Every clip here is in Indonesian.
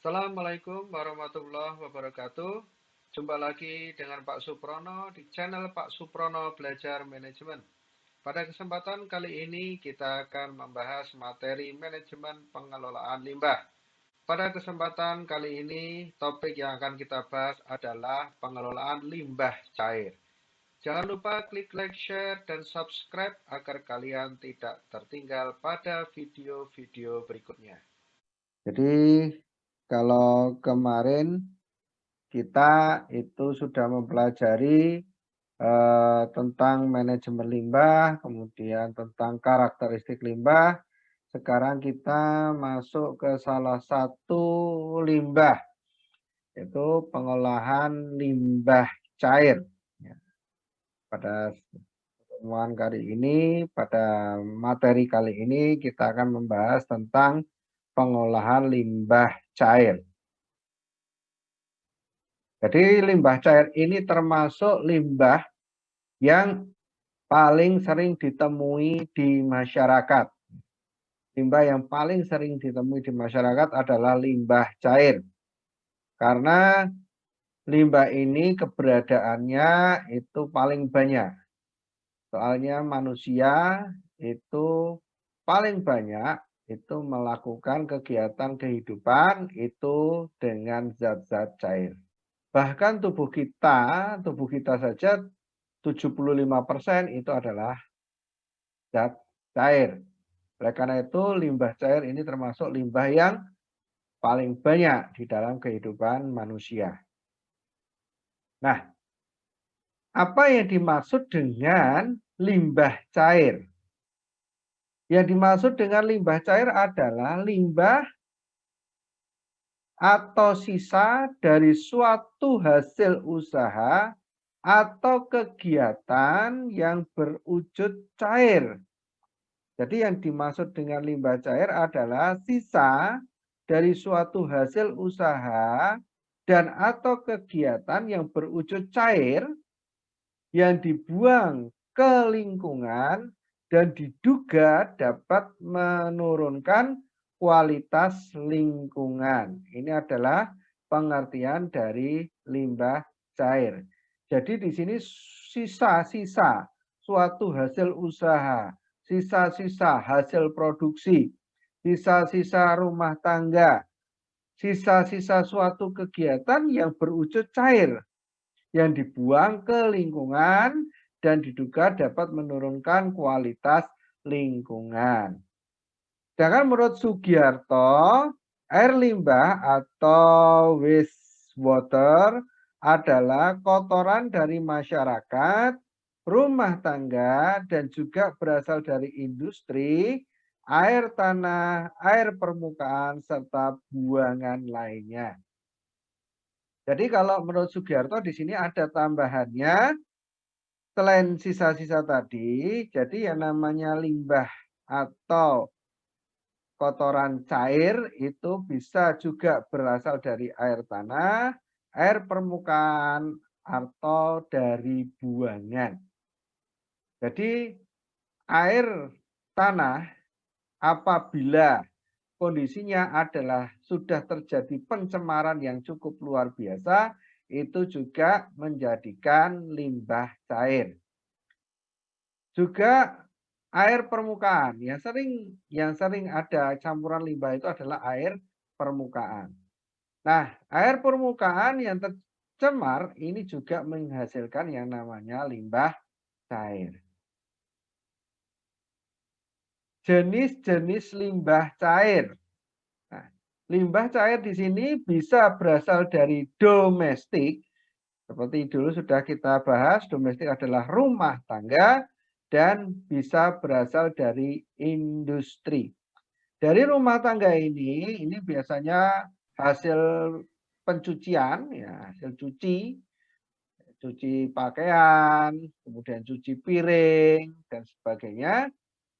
Assalamualaikum warahmatullahi wabarakatuh. Jumpa lagi dengan Pak Suprono di channel Pak Suprono Belajar Manajemen. Pada kesempatan kali ini kita akan membahas materi manajemen pengelolaan limbah. Pada kesempatan kali ini topik yang akan kita bahas adalah pengelolaan limbah cair. Jangan lupa klik like, share, dan subscribe agar kalian tidak tertinggal pada video-video berikutnya. Jadi kalau kemarin kita itu sudah mempelajari tentang manajemen limbah, kemudian tentang karakteristik limbah. Sekarang kita masuk ke salah satu limbah, yaitu pengolahan limbah cair. Ya, pada pertemuan kali ini, pada materi kali ini kita akan membahas tentang pengolahan limbah cair. Jadi limbah cair ini termasuk limbah yang paling sering ditemui di masyarakat. Limbah yang paling sering ditemui di masyarakat adalah limbah cair. Karena limbah ini keberadaannya itu paling banyak. Soalnya manusia itu paling banyak itu melakukan kegiatan kehidupan itu dengan zat-zat cair. Bahkan tubuh kita saja 75% itu adalah zat cair. Oleh karena itu limbah cair ini termasuk limbah yang paling banyak di dalam kehidupan manusia. Nah, apa yang dimaksud dengan limbah cair? Yang dimaksud dengan limbah cair adalah limbah atau sisa dari suatu hasil usaha atau kegiatan yang berwujud cair. Jadi yang dimaksud dengan limbah cair adalah sisa dari suatu hasil usaha dan atau kegiatan yang berwujud cair yang dibuang ke lingkungan dan diduga dapat menurunkan kualitas lingkungan. Ini adalah pengertian dari limbah cair. Jadi di sini sisa-sisa suatu hasil usaha, sisa-sisa hasil produksi, sisa-sisa rumah tangga, sisa-sisa suatu kegiatan yang berwujud cair yang dibuang ke lingkungan dan diduga dapat menurunkan kualitas lingkungan. Sedangkan menurut Sugiarto, air limbah atau wastewater adalah kotoran dari masyarakat, rumah tangga, dan juga berasal dari industri, air tanah, air permukaan, serta buangan lainnya. Jadi kalau menurut Sugiarto di sini ada tambahannya, selain sisa-sisa tadi, jadi yang namanya limbah atau kotoran cair itu bisa juga berasal dari air tanah, air permukaan, atau dari buangan. Jadi air tanah apabila kondisinya adalah sudah terjadi pencemaran yang cukup luar biasa, itu juga menjadikan limbah cair. Juga air permukaan yang sering ada campuran limbah itu adalah air permukaan. Nah, air permukaan yang tercemar ini juga menghasilkan yang namanya limbah cair. Jenis-jenis limbah cair. Nah, limbah cair di sini bisa berasal dari domestik. Seperti dulu sudah kita bahas, domestik adalah rumah tangga dan bisa berasal dari industri. Dari rumah tangga ini biasanya hasil pencucian, ya, hasil cuci pakaian, kemudian cuci piring, dan sebagainya,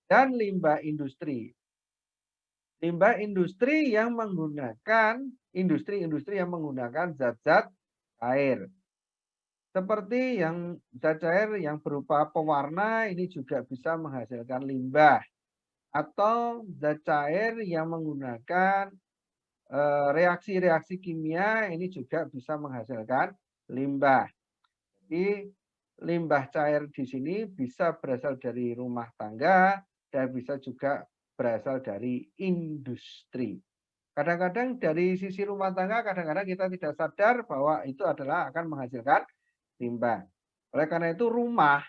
dan limbah industri. Limbah industri yang menggunakan industri-industri yang menggunakan zat-zat cair. Seperti yang zat cair yang berupa pewarna ini juga bisa menghasilkan limbah. Atau zat cair yang menggunakan reaksi-reaksi kimia ini juga bisa menghasilkan limbah. Jadi limbah cair di sini bisa berasal dari rumah tangga dan bisa juga berasal dari industri. Kadang-kadang dari sisi rumah tangga, kadang-kadang kita tidak sadar bahwa itu adalah akan menghasilkan limbah. Oleh karena itu rumah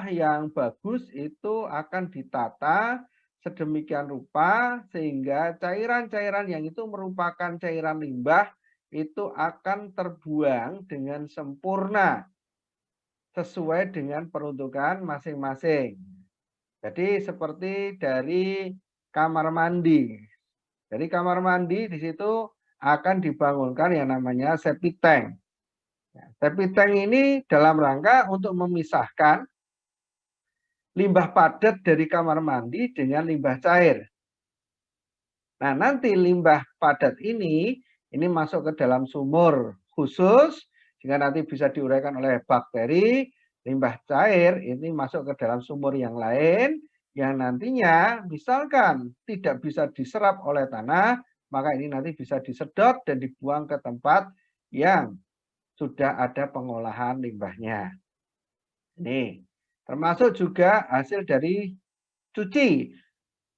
yang bagus itu akan ditata sedemikian rupa sehingga cairan-cairan yang itu merupakan cairan limbah itu akan terbuang dengan sempurna sesuai dengan peruntukan masing-masing. Jadi seperti dari kamar mandi. Dari kamar mandi di situ akan dibangunkan yang namanya septic tank. Septic tank ini dalam rangka untuk memisahkan limbah padat dari kamar mandi dengan limbah cair. Nah, nanti limbah padat ini masuk ke dalam sumur khusus sehingga nanti bisa diuraikan oleh bakteri. Limbah cair ini masuk ke dalam sumur yang lain yang nantinya misalkan tidak bisa diserap oleh tanah, maka ini nanti bisa disedot dan dibuang ke tempat yang sudah ada pengolahan limbahnya. Ini termasuk juga hasil dari cuci.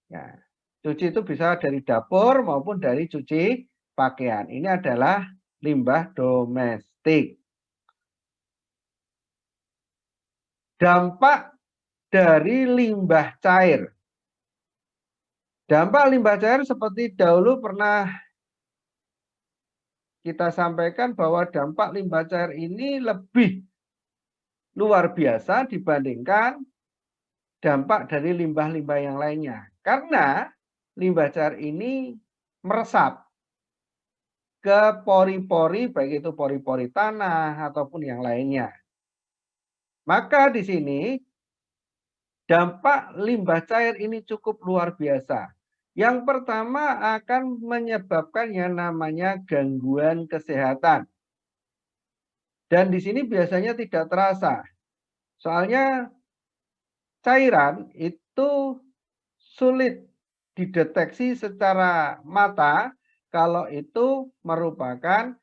Ya, cuci itu bisa dari dapur maupun dari cuci pakaian. Ini adalah limbah domestik. Dampak dari limbah cair. Dampak limbah cair seperti dahulu pernah kita sampaikan bahwa dampak limbah cair ini lebih luar biasa dibandingkan dampak dari limbah-limbah yang lainnya. Karena limbah cair ini meresap ke pori-pori, baik itu pori-pori tanah ataupun yang lainnya. Maka di sini dampak limbah cair ini cukup luar biasa. Yang pertama akan menyebabkan yang namanya gangguan kesehatan. Dan di sini biasanya tidak terasa. Soalnya cairan itu sulit dideteksi secara mata kalau itu merupakan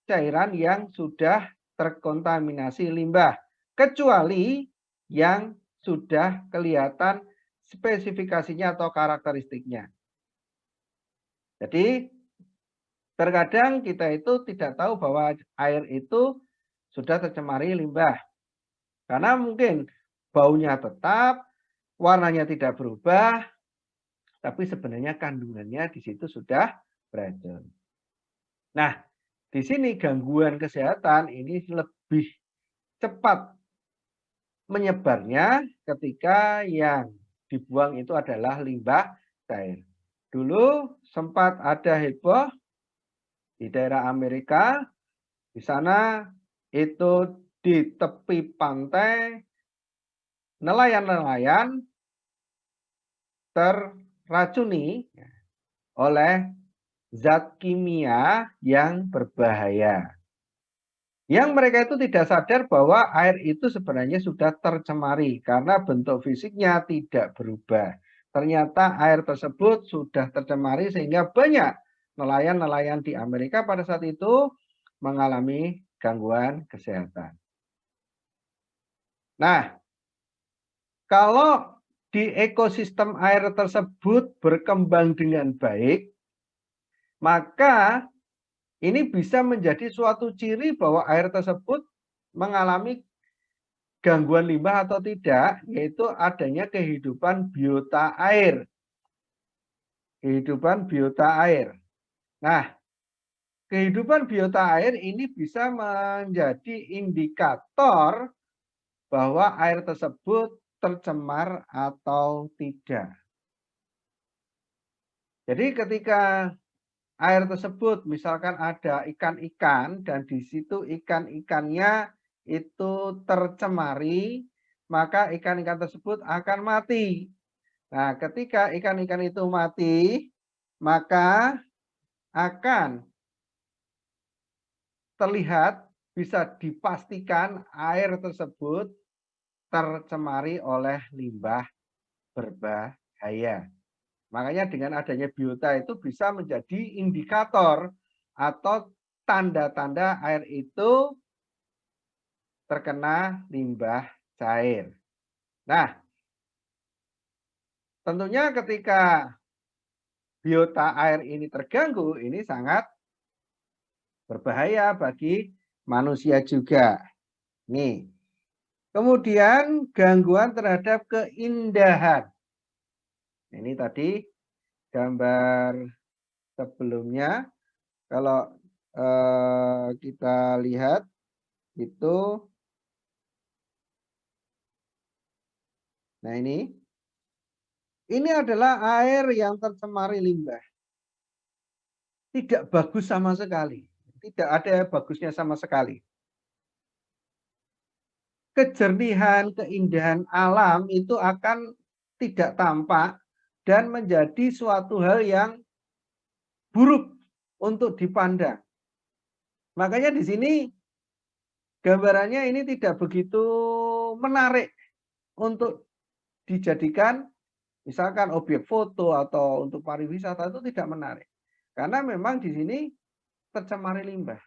cairan yang sudah terkontaminasi limbah. Kecuali yang sudah kelihatan spesifikasinya atau karakteristiknya. Jadi terkadang kita itu tidak tahu bahwa air itu sudah tercemari limbah. Karena mungkin baunya tetap, warnanya tidak berubah, tapi sebenarnya kandungannya di situ sudah beracun. Nah, di sini gangguan kesehatan ini lebih cepat menyebarnya ketika yang dibuang itu adalah limbah cair. Dulu sempat ada heboh di daerah Amerika, di sana itu di tepi pantai nelayan-nelayan terracuni oleh zat kimia yang berbahaya. Yang mereka itu tidak sadar bahwa air itu sebenarnya sudah tercemari karena bentuk fisiknya tidak berubah. Ternyata air tersebut sudah tercemari sehingga banyak nelayan-nelayan di Amerika pada saat itu mengalami gangguan kesehatan. Nah, kalau di ekosistem air tersebut berkembang dengan baik, maka ini bisa menjadi suatu ciri bahwa air tersebut mengalami gangguan limbah atau tidak, yaitu adanya kehidupan biota air. Kehidupan biota air. Nah, kehidupan biota air ini bisa menjadi indikator bahwa air tersebut tercemar atau tidak. Jadi ketika air tersebut misalkan ada ikan-ikan dan di situ ikan-ikannya itu tercemari, maka ikan-ikan tersebut akan mati. Nah, ketika ikan-ikan itu mati, maka akan terlihat bisa dipastikan air tersebut tercemari oleh limbah berbahaya. Makanya dengan adanya biota itu bisa menjadi indikator atau tanda-tanda air itu terkena limbah cair. Nah, tentunya ketika biota air ini terganggu, ini sangat berbahaya bagi manusia juga. Nih. Kemudian gangguan terhadap keindahan. Ini tadi gambar sebelumnya. Kalau kita lihat itu, nah ini adalah air yang tercemari limbah. Tidak bagus sama sekali. Tidak ada bagusnya sama sekali. Kejernihan, keindahan alam itu akan tidak tampak dan menjadi suatu hal yang buruk untuk dipandang. Makanya di sini gambarannya ini tidak begitu menarik untuk dijadikan misalkan objek foto atau untuk pariwisata, itu tidak menarik. Karena memang di sini tercemari limbah.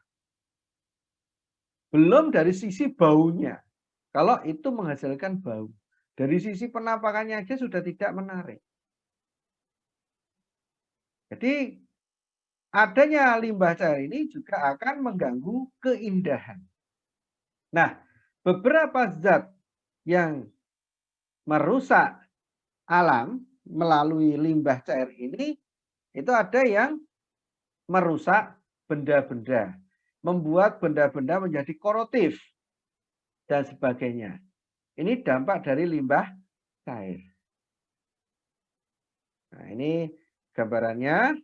Belum dari sisi baunya. Kalau itu menghasilkan bau. Dari sisi penampakannya aja sudah tidak menarik. Jadi adanya limbah cair ini juga akan mengganggu keindahan. Nah, beberapa zat yang merusak alam melalui limbah cair ini, itu ada yang merusak benda-benda, membuat benda-benda menjadi korosif, dan sebagainya. Ini dampak dari limbah cair. Nah, ini gambarannya.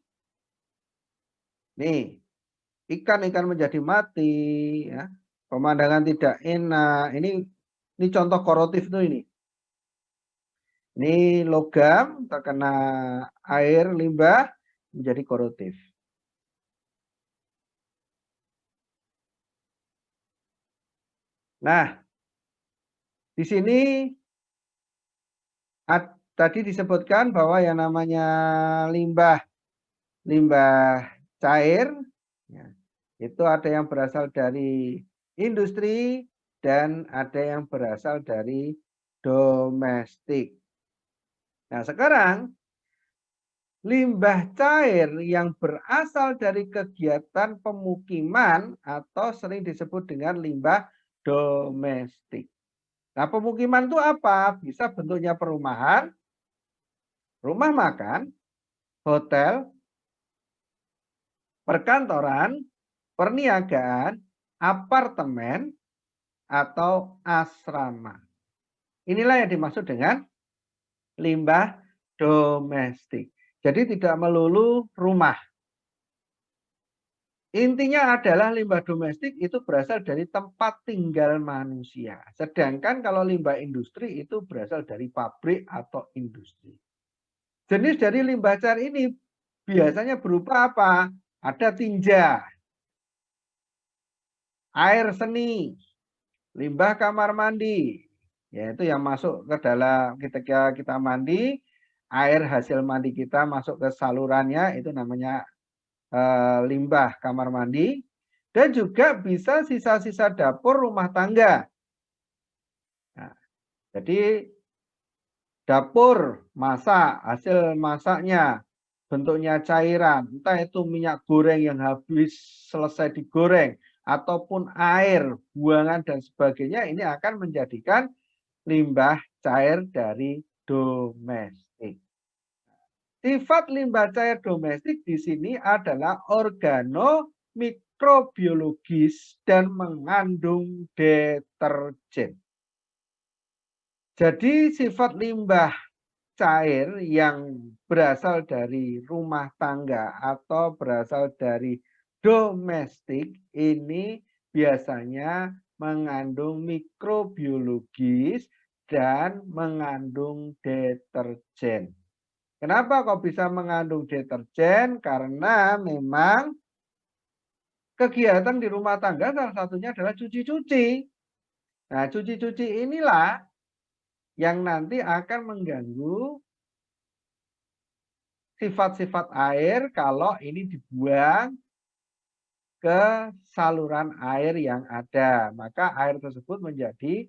Nih, ikan-ikan menjadi mati, ya. Pemandangan tidak enak. Ini contoh korosif tuh ini. Ini logam terkena air limbah menjadi korosif. Nah, di sini tadi disebutkan bahwa yang namanya limbah cair, ya, itu ada yang berasal dari industri dan ada yang berasal dari domestik. Nah, sekarang limbah cair yang berasal dari kegiatan pemukiman atau sering disebut dengan limbah domestik. Nah, pemukiman itu apa? Bisa bentuknya perumahan, rumah makan, hotel, perkantoran, perniagaan, apartemen, atau asrama. Inilah yang dimaksud dengan limbah domestik. Jadi tidak melulu rumah. Intinya adalah limbah domestik itu berasal dari tempat tinggal manusia. Sedangkan kalau limbah industri itu berasal dari pabrik atau industri. Jenis dari limbah cair ini biasanya berupa apa? Ada tinja, air seni, limbah kamar mandi. Yaitu yang masuk ke dalam ketika kita mandi, air hasil mandi kita masuk ke salurannya, itu namanya limbah kamar mandi. Dan juga bisa sisa-sisa dapur rumah tangga. Nah, jadi dapur masak, hasil masaknya bentuknya cairan, entah itu minyak goreng yang habis selesai digoreng, ataupun air, buangan, dan sebagainya, ini akan menjadikan limbah cair dari domestik. Sifat limbah cair domestik di sini adalah organomikrobiologis dan mengandung deterjen. Jadi sifat limbah cair yang berasal dari rumah tangga atau berasal dari domestik ini biasanya mengandung mikrobiologis dan mengandung deterjen. Kenapa kok bisa mengandung deterjen? Karena memang kegiatan di rumah tangga salah satunya adalah cuci-cuci. Nah, cuci-cuci inilah yang nanti akan mengganggu sifat-sifat air kalau ini dibuang ke saluran air yang ada. Maka air tersebut menjadi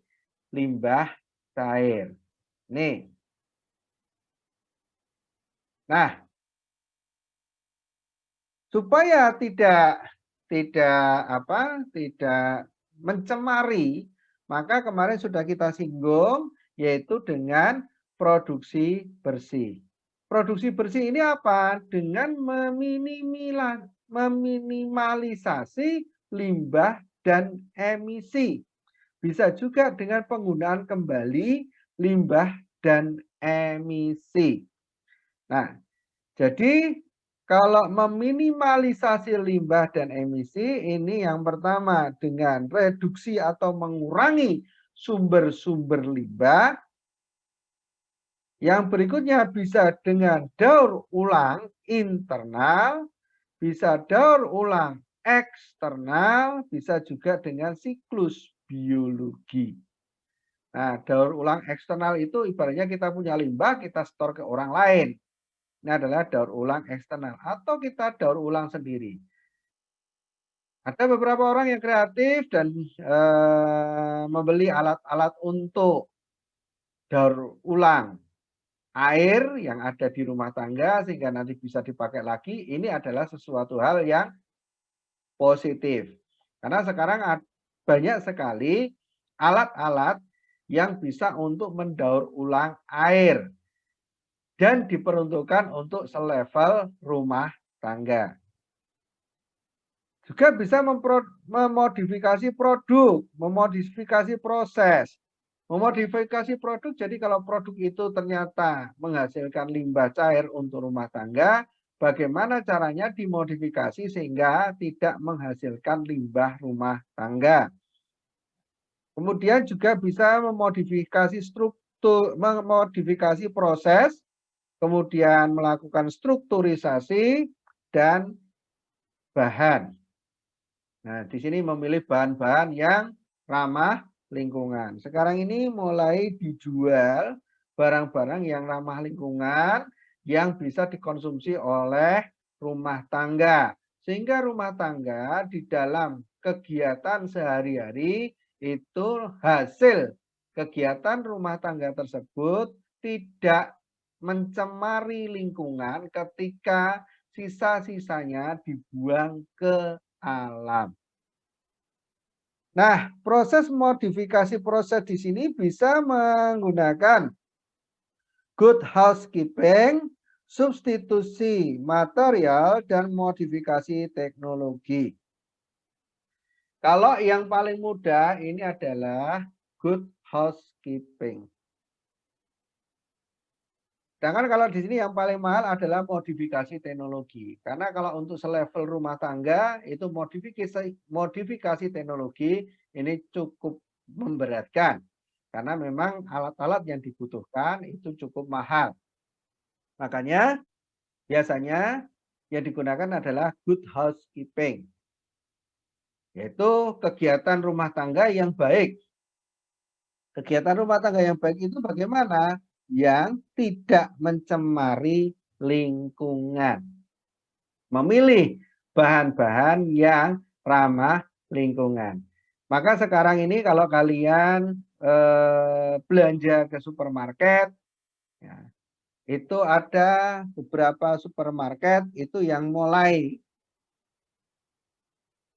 limbah cair. Nih. Nah, supaya tidak mencemari, maka kemarin sudah kita singgung yaitu dengan produksi bersih. Produksi bersih ini apa? Dengan meminimalisasi limbah dan emisi. Bisa juga dengan penggunaan kembali limbah dan emisi. Nah, jadi kalau meminimalisasi limbah dan emisi, ini yang pertama dengan reduksi atau mengurangi sumber-sumber limbah. Yang berikutnya bisa dengan daur ulang internal, bisa daur ulang eksternal, bisa juga dengan siklus biologi. Nah, daur ulang eksternal itu ibaratnya kita punya limbah, kita setor ke orang lain. Ini adalah daur ulang eksternal atau kita daur ulang sendiri. Ada beberapa orang yang kreatif dan membeli alat-alat untuk daur ulang air yang ada di rumah tangga sehingga nanti bisa dipakai lagi. Ini adalah sesuatu hal yang positif. Karena sekarang banyak sekali alat-alat yang bisa untuk mendaur ulang air dan diperuntukkan untuk selevel rumah tangga. Juga bisa memodifikasi produk, memodifikasi proses. Memodifikasi produk, jadi kalau produk itu ternyata menghasilkan limbah cair untuk rumah tangga, bagaimana caranya dimodifikasi sehingga tidak menghasilkan limbah rumah tangga. Kemudian juga bisa memodifikasi struktur, memodifikasi proses, kemudian melakukan strukturisasi dan bahan. Nah, di sini memilih bahan-bahan yang ramah lingkungan. Sekarang ini mulai dijual barang-barang yang ramah lingkungan yang bisa dikonsumsi oleh rumah tangga. Sehingga rumah tangga di dalam kegiatan sehari-hari itu hasil kegiatan rumah tangga tersebut tidak mencemari lingkungan ketika sisa-sisanya dibuang ke alam. Nah, proses modifikasi proses di sini bisa menggunakan good housekeeping, substitusi material, dan modifikasi teknologi. Kalau yang paling mudah ini adalah good housekeeping. Sedangkan kalau di sini yang paling mahal adalah modifikasi teknologi. Karena kalau untuk selevel rumah tangga itu modifikasi teknologi ini cukup memberatkan. Karena memang alat-alat yang dibutuhkan itu cukup mahal. Makanya biasanya yang digunakan adalah good housekeeping. Yaitu kegiatan rumah tangga yang baik. Kegiatan rumah tangga yang baik itu bagaimana? Yang tidak mencemari lingkungan. Memilih bahan-bahan yang ramah lingkungan. Maka sekarang ini kalau kalian belanja ke supermarket, ya, itu ada beberapa supermarket itu yang mulai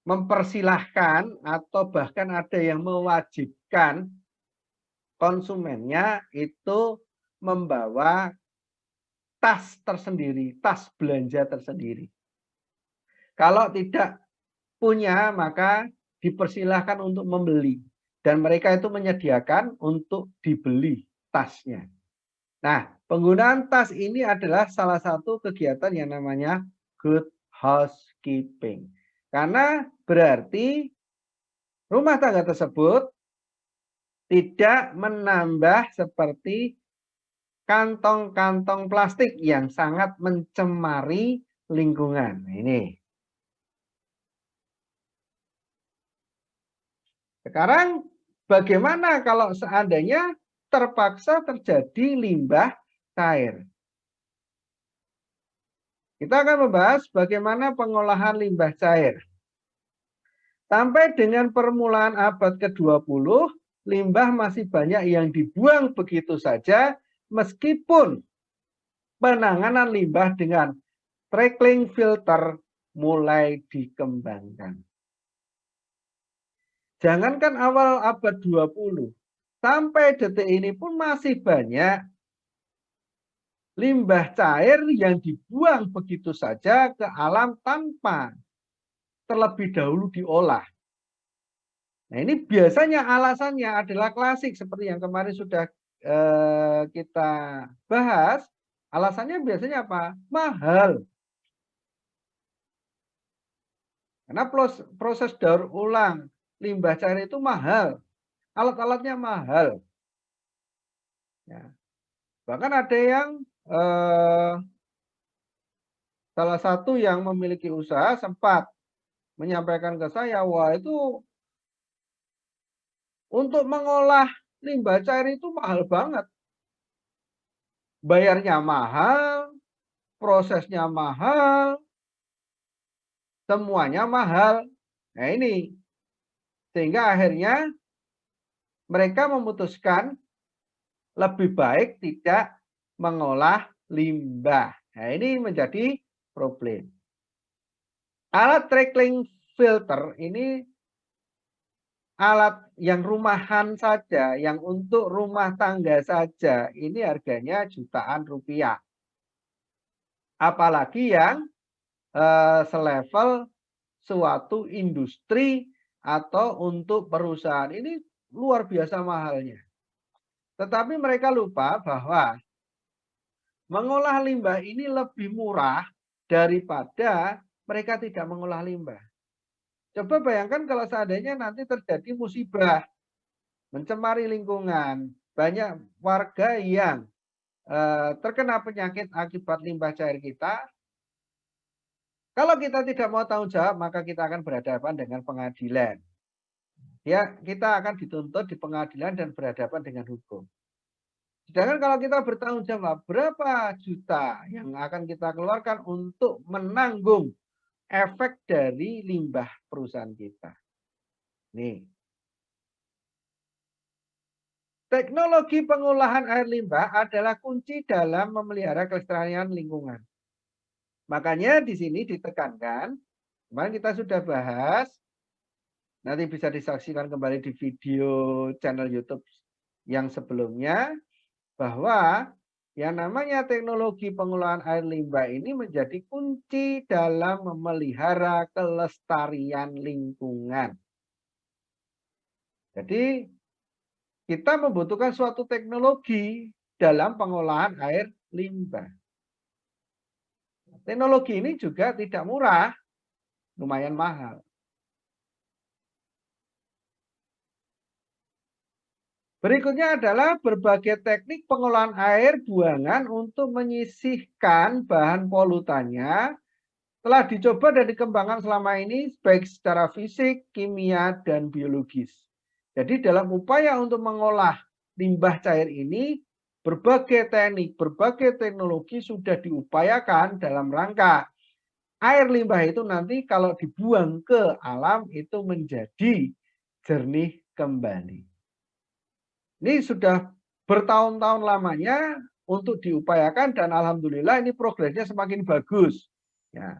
mempersilahkan atau bahkan ada yang mewajibkan konsumennya itu membawa tas tersendiri, tas belanja tersendiri. Kalau tidak punya, maka dipersilahkan untuk membeli. Dan mereka itu menyediakan untuk dibeli tasnya. Nah, penggunaan tas ini adalah salah satu kegiatan yang namanya good housekeeping. Karena berarti rumah tangga tersebut tidak menambah seperti kantong-kantong plastik yang sangat mencemari lingkungan. Ini. Sekarang bagaimana kalau seandainya terpaksa terjadi limbah cair? Kita akan membahas bagaimana pengolahan limbah cair. Sampai dengan permulaan abad ke-20, limbah masih banyak yang dibuang begitu saja, meskipun penanganan limbah dengan trickling filter mulai dikembangkan. Jangankan awal abad 20, sampai detik ini pun masih banyak limbah cair yang dibuang begitu saja ke alam tanpa terlebih dahulu diolah. Nah, ini biasanya alasannya adalah klasik seperti yang kemarin sudah kita bahas. Alasannya biasanya apa? Mahal. Karena proses daur ulang limbah cair itu mahal. Alat-alatnya mahal. Ya. Bahkan ada yang salah satu yang memiliki usaha sempat menyampaikan ke saya, wah itu untuk mengolah limbah cair itu mahal banget. Bayarnya mahal, prosesnya mahal, semuanya mahal. Nah ini, sehingga akhirnya mereka memutuskan lebih baik tidak mengolah limbah. Nah ini menjadi problem. Alat trickling filter ini alat yang rumahan saja, yang untuk rumah tangga saja, ini harganya jutaan rupiah. Apalagi yang selevel suatu industri atau untuk perusahaan, ini luar biasa mahalnya. Tetapi mereka lupa bahwa mengolah limbah ini lebih murah daripada mereka tidak mengolah limbah. Coba bayangkan kalau seandainya nanti terjadi musibah, mencemari lingkungan, banyak warga yang terkena penyakit akibat limbah cair kita. Kalau kita tidak mau tanggung jawab, maka kita akan berhadapan dengan pengadilan. Ya, kita akan dituntut di pengadilan dan berhadapan dengan hukum. Sedangkan kalau kita bertanggung jawab, berapa juta yang akan kita keluarkan untuk menanggung efek dari limbah perusahaan kita. Nih. Teknologi pengolahan air limbah adalah kunci dalam memelihara kelestarian lingkungan. Makanya di sini ditekankan, kemarin kita sudah bahas, nanti bisa disaksikan kembali di video channel YouTube yang sebelumnya, bahwa yang namanya teknologi pengolahan air limbah ini menjadi kunci dalam memelihara kelestarian lingkungan. Jadi kita membutuhkan suatu teknologi dalam pengolahan air limbah. Teknologi ini juga tidak murah, lumayan mahal. Berikutnya adalah berbagai teknik pengolahan air buangan untuk menyisihkan bahan polutannya telah dicoba dan dikembangkan selama ini baik secara fisik, kimia, dan biologis. Jadi dalam upaya untuk mengolah limbah cair ini, berbagai teknik, berbagai teknologi sudah diupayakan dalam rangka air limbah itu nanti kalau dibuang ke alam itu menjadi jernih kembali. Ini sudah bertahun-tahun lamanya untuk diupayakan dan alhamdulillah ini progresnya semakin bagus. Ya.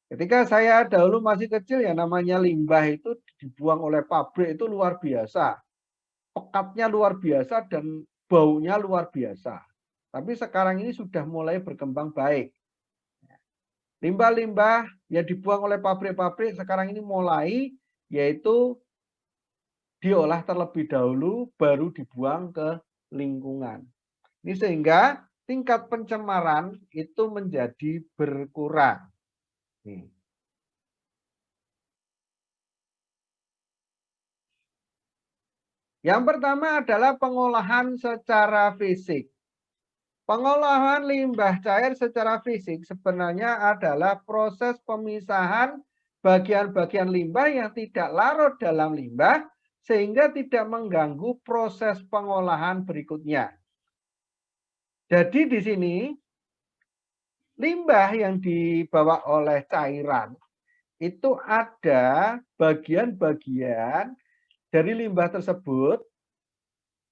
Ketika saya dahulu masih kecil ya namanya limbah itu dibuang oleh pabrik itu luar biasa. Pekatnya luar biasa dan baunya luar biasa. Tapi sekarang ini sudah mulai berkembang baik. Limbah-limbah yang dibuang oleh pabrik-pabrik sekarang ini mulai yaitu diolah terlebih dahulu baru dibuang ke lingkungan. Ini sehingga tingkat pencemaran itu menjadi berkurang. Nih. Yang pertama adalah pengolahan secara fisik. Pengolahan limbah cair secara fisik sebenarnya adalah proses pemisahan bagian-bagian limbah yang tidak larut dalam limbah sehingga tidak mengganggu proses pengolahan berikutnya. Jadi di sini limbah yang dibawa oleh cairan itu ada bagian-bagian dari limbah tersebut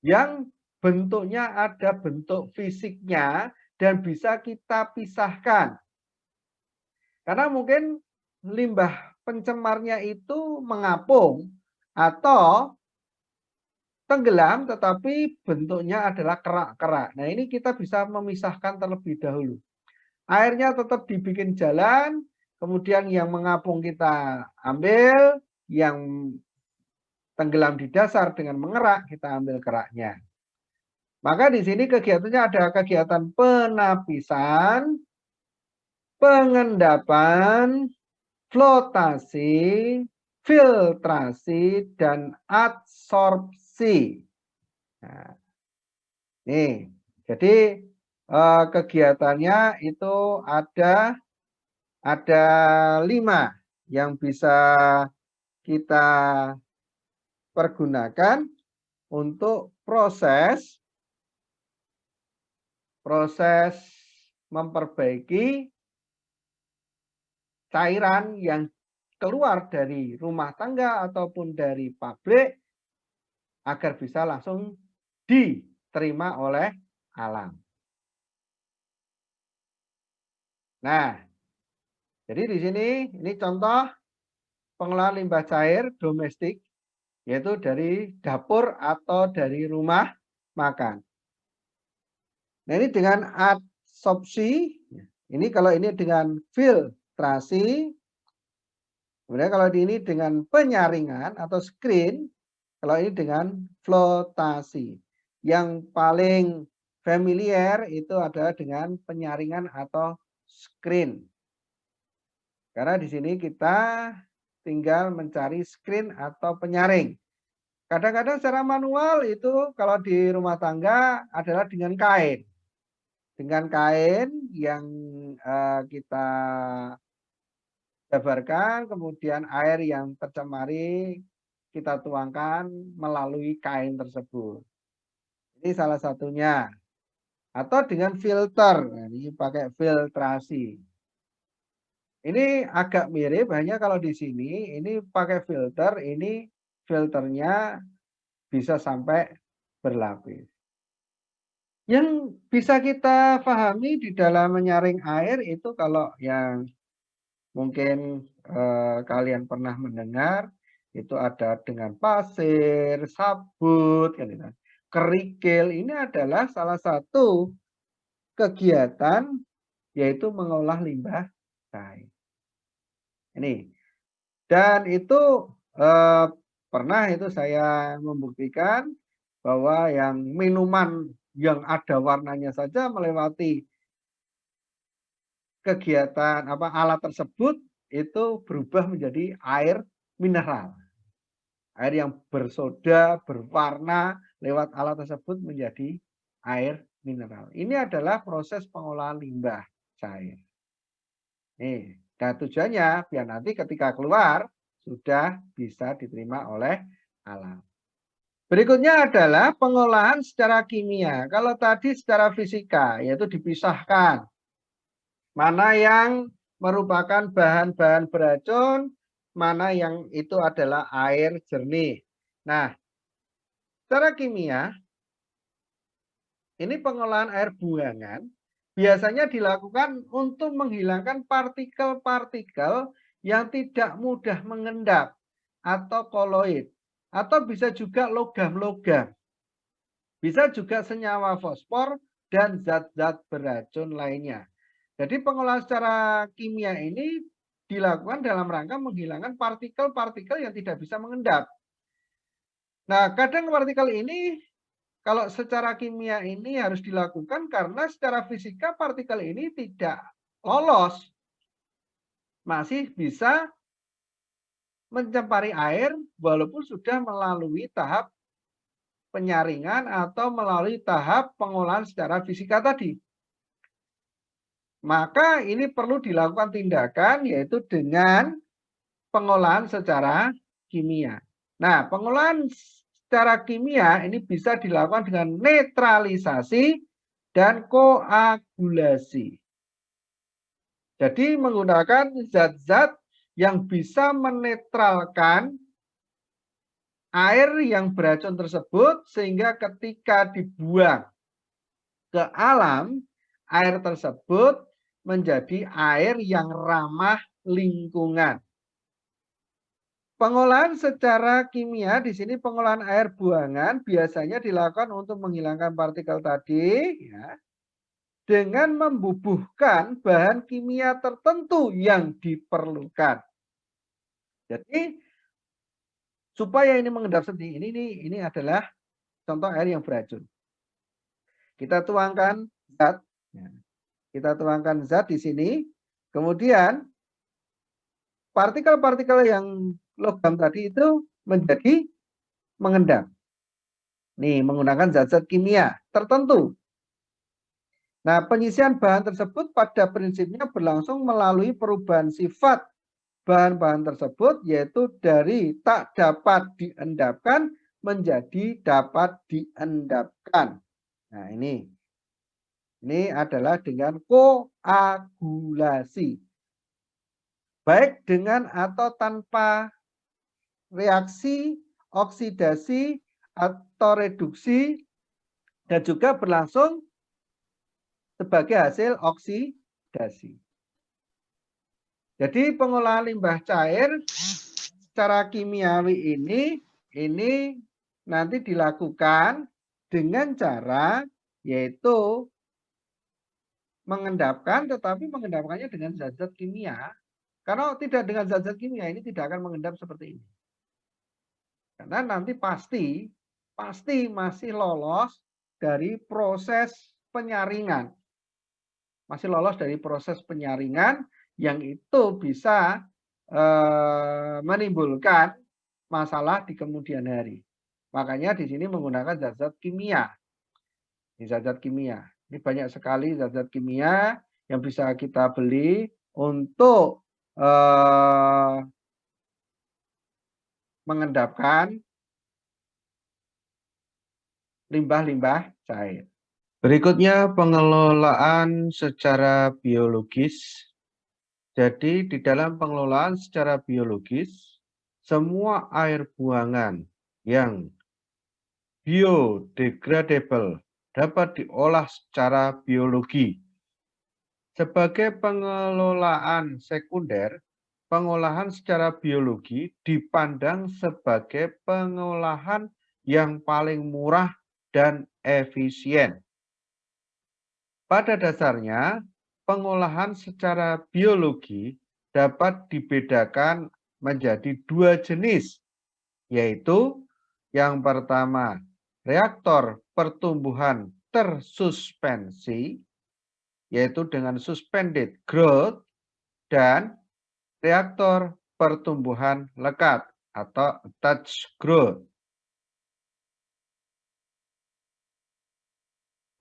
yang bentuknya ada bentuk fisiknya dan bisa kita pisahkan. Karena mungkin limbah pencemarnya itu mengapung atau tenggelam tetapi bentuknya adalah kerak-kerak. Nah, ini kita bisa memisahkan terlebih dahulu. Airnya tetap dibikin jalan, kemudian yang mengapung kita ambil, yang tenggelam di dasar dengan mengerak kita ambil keraknya. Maka di sini kegiatannya ada kegiatan penapisan, pengendapan, flotasi, filtrasi, dan adsorpsi. Nah, nih, jadi kegiatannya itu ada 5 yang bisa kita pergunakan untuk proses memperbaiki cairan yang keluar dari rumah tangga ataupun dari pabrik agar bisa langsung diterima oleh alam. Nah, jadi di sini ini contoh pengolahan limbah cair domestik, yaitu dari dapur atau dari rumah makan. Nah, ini dengan adsorpsi, ini kalau ini dengan filtrasi, kemudian kalau ini dengan penyaringan atau screen, kalau ini dengan flotasi. Yang paling familiar itu adalah dengan penyaringan atau screen. Karena di sini kita tinggal mencari screen atau penyaring. Kadang-kadang secara manual itu kalau di rumah tangga adalah dengan kain. Dengan kain yang kita jabarkan, kemudian air yang tercemari kita tuangkan melalui kain tersebut. Ini salah satunya. Atau dengan filter, nah, ini pakai filtrasi. Ini agak mirip, hanya kalau di sini ini pakai filter, ini filternya bisa sampai berlapis. Yang bisa kita pahami di dalam menyaring air itu kalau yang mungkin kalian pernah mendengar itu ada dengan pasir, sabut, kerikil. Ini adalah salah satu kegiatan yaitu mengolah limbah cair. Ini. Dan itu pernah itu saya membuktikan bahwa yang minuman yang ada warnanya saja melewati kegiatan alat tersebut itu berubah menjadi air mineral. Air yang bersoda, berwarna lewat alat tersebut menjadi air mineral. Ini adalah proses pengolahan limbah cair. Nih, dan tujuannya biar nanti ketika keluar sudah bisa diterima oleh alam. Berikutnya adalah pengolahan secara kimia. Kalau tadi secara fisika, yaitu dipisahkan. Mana yang merupakan bahan-bahan beracun, mana yang itu adalah air jernih. Nah, secara kimia, ini pengolahan air buangan biasanya dilakukan untuk menghilangkan partikel-partikel yang tidak mudah mengendap atau koloid. Atau bisa juga logam-logam. Bisa juga senyawa fosfor dan zat-zat beracun lainnya. Jadi pengolahan secara kimia ini dilakukan dalam rangka menghilangkan partikel-partikel yang tidak bisa mengendap. Nah, kadang partikel ini kalau secara kimia ini harus dilakukan karena secara fisika partikel ini tidak lolos. Masih bisa mencemari air walaupun sudah melalui tahap penyaringan atau melalui tahap pengolahan secara fisika tadi. Maka ini perlu dilakukan tindakan yaitu dengan pengolahan secara kimia. Nah, pengolahan secara kimia ini bisa dilakukan dengan netralisasi dan koagulasi. Jadi menggunakan zat-zat yang bisa menetralkan air yang beracun tersebut, sehingga ketika dibuang ke alam, air tersebut menjadi air yang ramah lingkungan. Pengolahan secara kimia di sini, pengolahan air buangan biasanya dilakukan untuk menghilangkan partikel tadi, ya, dengan membubuhkan bahan kimia tertentu yang diperlukan. Jadi supaya ini mengendap seperti ini adalah contoh air yang beracun. Kita tuangkan zat, ya. Kita tuangkan zat di sini, kemudian partikel-partikel yang logam tadi itu menjadi mengendap. Nih, menggunakan zat-zat kimia tertentu. Nah, penyisian bahan tersebut pada prinsipnya berlangsung melalui perubahan sifat bahan-bahan tersebut, yaitu dari tak dapat diendapkan menjadi dapat diendapkan. Nah, ini adalah dengan koagulasi. Baik dengan atau tanpa reaksi, oksidasi, atau reduksi, dan juga berlangsung sebagai hasil oksidasi. Jadi pengolahan limbah cair secara kimiawi ini nanti dilakukan dengan cara yaitu mengendapkan, tetapi mengendapkannya dengan zat-zat kimia. Karena tidak dengan zat-zat kimia ini tidak akan mengendap seperti ini. Karena nanti pasti masih lolos dari proses penyaringan. Masih lolos dari proses penyaringan yang itu bisa menimbulkan masalah di kemudian hari. Makanya di sini menggunakan zat-zat kimia. Ini zat-zat kimia. Ini banyak sekali zat-zat kimia yang bisa kita beli untuk mengendapkan limbah-limbah cair. Berikutnya pengelolaan secara biologis. Jadi di dalam pengelolaan secara biologis, semua air buangan yang biodegradable dapat diolah secara biologi. Sebagai pengelolaan sekunder, pengolahan secara biologi dipandang sebagai pengolahan yang paling murah dan efisien. Pada dasarnya, pengolahan secara biologi dapat dibedakan menjadi dua jenis, yaitu yang pertama, reaktor pertumbuhan tersuspensi, yaitu dengan suspended growth, dan reaktor pertumbuhan lekat atau attached growth.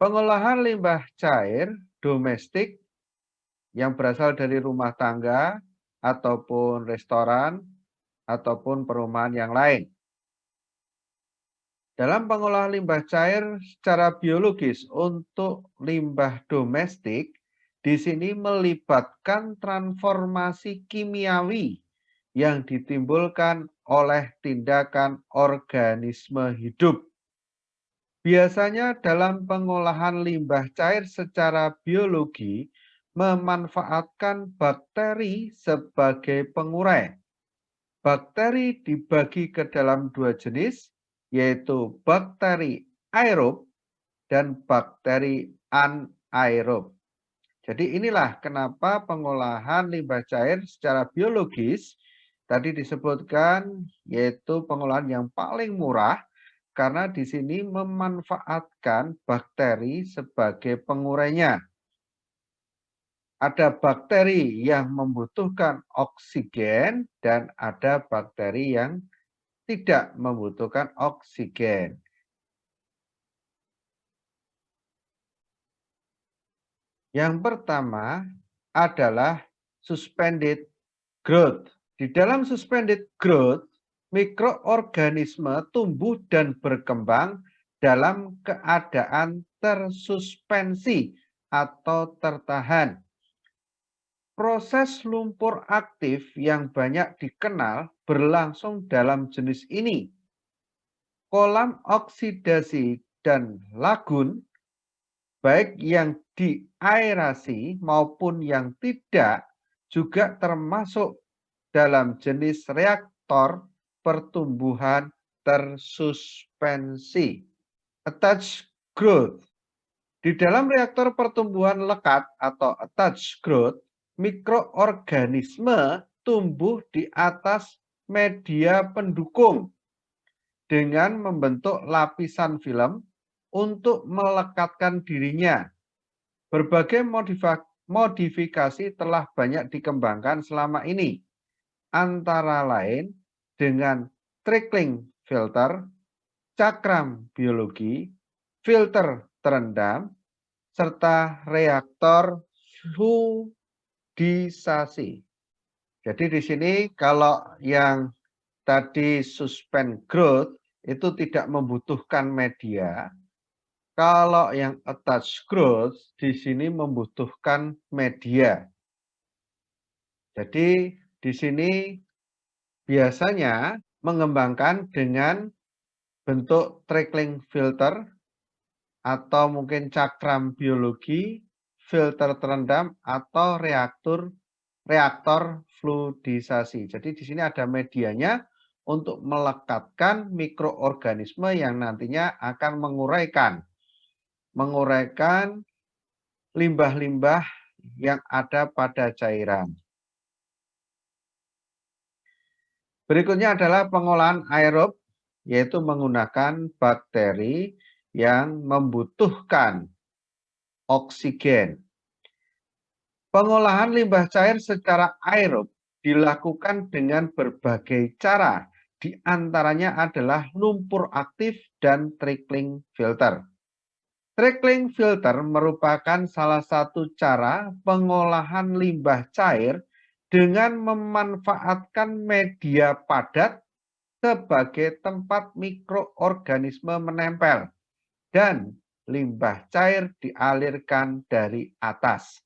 Pengolahan limbah cair domestik yang berasal dari rumah tangga ataupun restoran ataupun perumahan yang lain. Dalam pengolahan limbah cair secara biologis untuk limbah domestik, di sini melibatkan transformasi kimiawi yang ditimbulkan oleh tindakan organisme hidup. Biasanya dalam pengolahan limbah cair secara biologi memanfaatkan bakteri sebagai pengurai. Bakteri dibagi ke dalam dua jenis, yaitu bakteri aerob dan bakteri anaerob. Jadi inilah kenapa pengolahan limbah cair secara biologis tadi disebutkan yaitu pengolahan yang paling murah, karena di sini memanfaatkan bakteri sebagai pengurainya. Ada bakteri yang membutuhkan oksigen dan ada bakteri yang tidak membutuhkan oksigen. Yang pertama adalah suspended growth. Di dalam suspended growth, mikroorganisme tumbuh dan berkembang dalam keadaan tersuspensi atau tertahan. Proses lumpur aktif yang banyak dikenal berlangsung dalam jenis ini. Kolam oksidasi dan lagun, baik yang diaerasi maupun yang tidak, juga termasuk dalam jenis reaktor pertumbuhan tersuspensi, attached growth. Di dalam reaktor pertumbuhan lekat atau attached growth, mikroorganisme tumbuh di atas media pendukung dengan membentuk lapisan film untuk melekatkan dirinya. Berbagai modifikasi telah banyak dikembangkan selama ini, antara lain dengan trickling filter, cakram biologi, filter terendam, serta reaktor fluidisasi. Jadi di sini kalau yang tadi suspend growth itu tidak membutuhkan media. Kalau yang attached growth di sini membutuhkan media. Jadi di sini biasanya mengembangkan dengan bentuk trickling filter atau mungkin cakram biologi, filter terendam atau reaktor fluidisasi. Jadi di sini ada medianya untuk melekatkan mikroorganisme yang nantinya akan menguraikan limbah-limbah yang ada pada cairan. Berikutnya adalah pengolahan aerob, yaitu menggunakan bakteri yang membutuhkan oksigen. Pengolahan limbah cair secara aerob dilakukan dengan berbagai cara, di antaranya adalah lumpur aktif dan trickling filter. Trickling filter merupakan salah satu cara pengolahan limbah cair dengan memanfaatkan media padat sebagai tempat mikroorganisme menempel dan limbah cair dialirkan dari atas.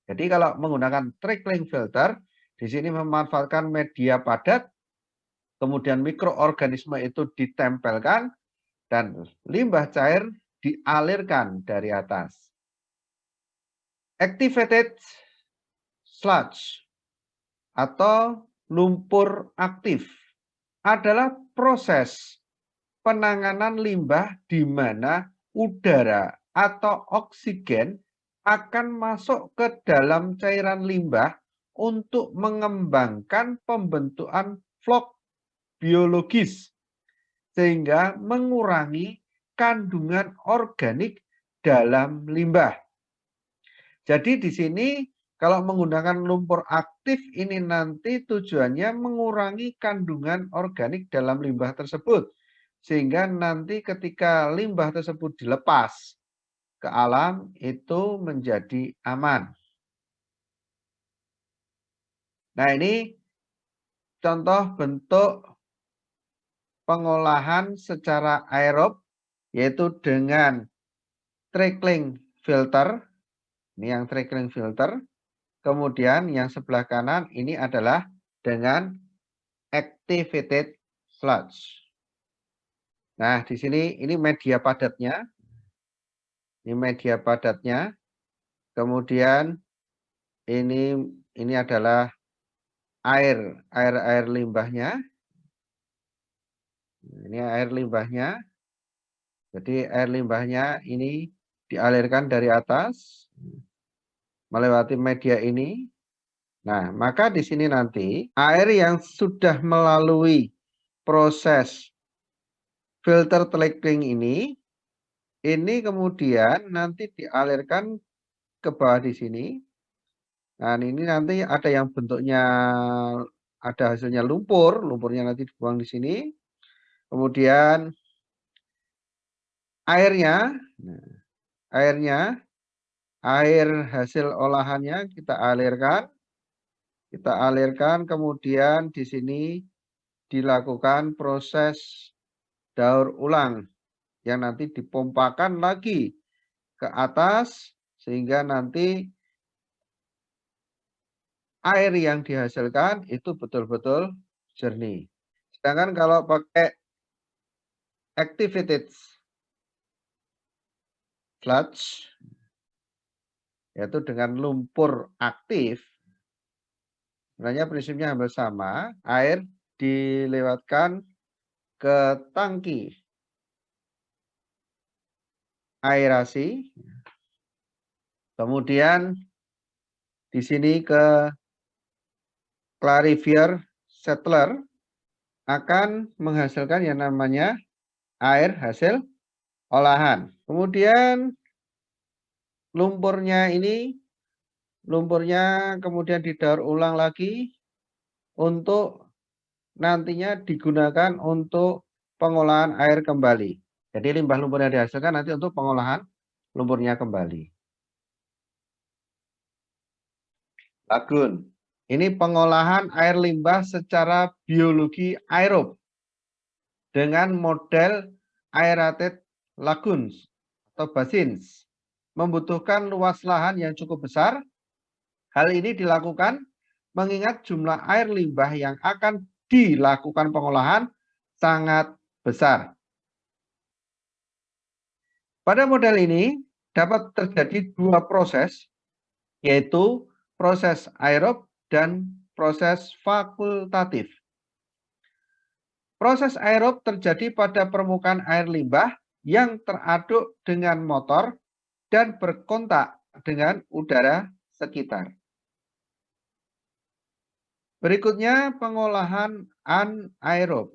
Jadi kalau menggunakan trickling filter, di sini memanfaatkan media padat, kemudian mikroorganisme itu ditempelkan dan limbah cair dialirkan dari atas. Activated sludge atau lumpur aktif adalah proses penanganan limbah di mana udara atau oksigen akan masuk ke dalam cairan limbah untuk mengembangkan pembentukan vlog biologis sehingga mengurangi kandungan organik dalam limbah. Jadi di sini kalau menggunakan lumpur aktif ini nanti tujuannya mengurangi kandungan organik dalam limbah tersebut. Sehingga nanti ketika limbah tersebut dilepas ke alam itu menjadi aman. Nah ini contoh bentuk pengolahan secara aerob yaitu dengan trickling filter. Ini yang trickling filter. Kemudian yang sebelah kanan ini adalah dengan activated sludge. Nah, di sini ini media padatnya. Ini media padatnya. Kemudian ini adalah air limbahnya. Ini air limbahnya. Jadi air limbahnya ini dialirkan dari atas melewati media ini. Nah, maka di sini nanti air yang sudah melalui proses filter trickling ini kemudian nanti dialirkan ke bawah di sini. Nah, ini nanti ada yang bentuknya ada hasilnya lumpurnya nanti dibuang di sini. Kemudian airnya, air hasil olahannya kita alirkan, kemudian di sini dilakukan proses daur ulang yang nanti dipompakan lagi ke atas sehingga nanti air yang dihasilkan itu betul-betul jernih. Sedangkan kalau pakai activated sludge, yaitu dengan lumpur aktif, sebenarnya prinsipnya hampir sama. Air dilewatkan ke tangki aerasi, kemudian di sini ke clarifier settler akan menghasilkan yang namanya air hasil olahan. Kemudian lumpurnya kemudian didaur ulang lagi untuk nantinya digunakan untuk pengolahan air kembali. Jadi limbah lumpur yang dihasilkan nanti untuk pengolahan lumpurnya kembali. Lagun. Ini pengolahan air limbah secara biologi aerob dengan model aerated lagoons atau basins. Membutuhkan luas lahan yang cukup besar. Hal ini dilakukan mengingat jumlah air limbah yang akan dilakukan pengolahan sangat besar. Pada model ini dapat terjadi dua proses, yaitu proses aerob dan proses fakultatif. Proses aerob terjadi pada permukaan air limbah yang teraduk dengan motor dan berkontak dengan udara sekitar. Berikutnya pengolahan anaerob.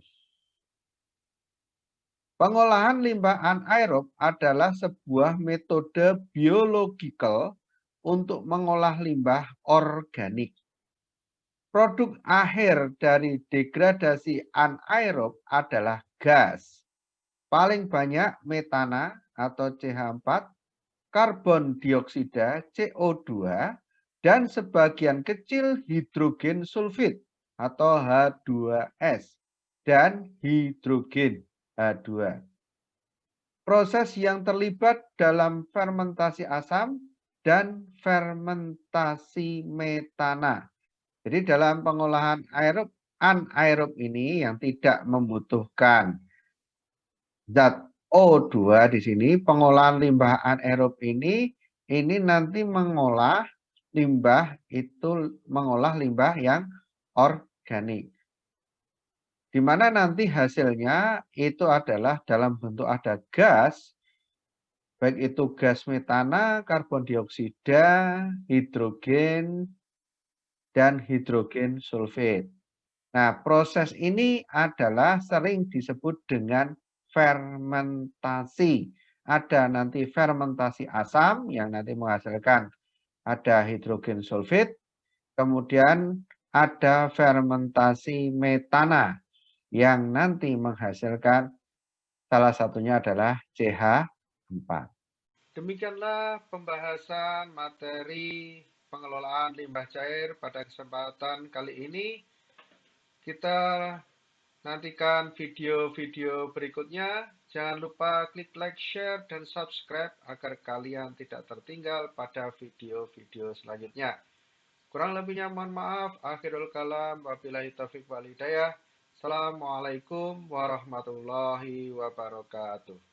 Pengolahan limbah anaerob adalah sebuah metode biologikal untuk mengolah limbah organik. Produk akhir dari degradasi anaerob adalah gas. Paling banyak metana atau CH4, karbon dioksida CO2, dan sebagian kecil hidrogen sulfid atau H2S dan hidrogen H2. Proses yang terlibat dalam fermentasi asam dan fermentasi metana. Jadi dalam pengolahan anaerob ini yang tidak membutuhkan zat O2 di sini, pengolahan limbah anaerob ini nanti mengolah limbah yang organik. Di mana nanti hasilnya itu adalah dalam bentuk ada gas, baik itu gas metana, karbon dioksida, hidrogen, dan hidrogen sulfid. Nah, proses ini adalah sering disebut dengan fermentasi. Ada nanti fermentasi asam yang nanti menghasilkan ada hidrogen sulfid, kemudian ada fermentasi metana yang nanti menghasilkan salah satunya adalah CH4. Demikianlah pembahasan materi pengelolaan limbah cair pada kesempatan kali ini. Kita nantikan video-video berikutnya. Jangan lupa klik like, share, dan subscribe agar kalian tidak tertinggal pada video-video selanjutnya. Kurang lebihnya mohon maaf. Akhirul kalam. Wabillahi taufiq wal hidayah. Assalamualaikum warahmatullahi wabarakatuh.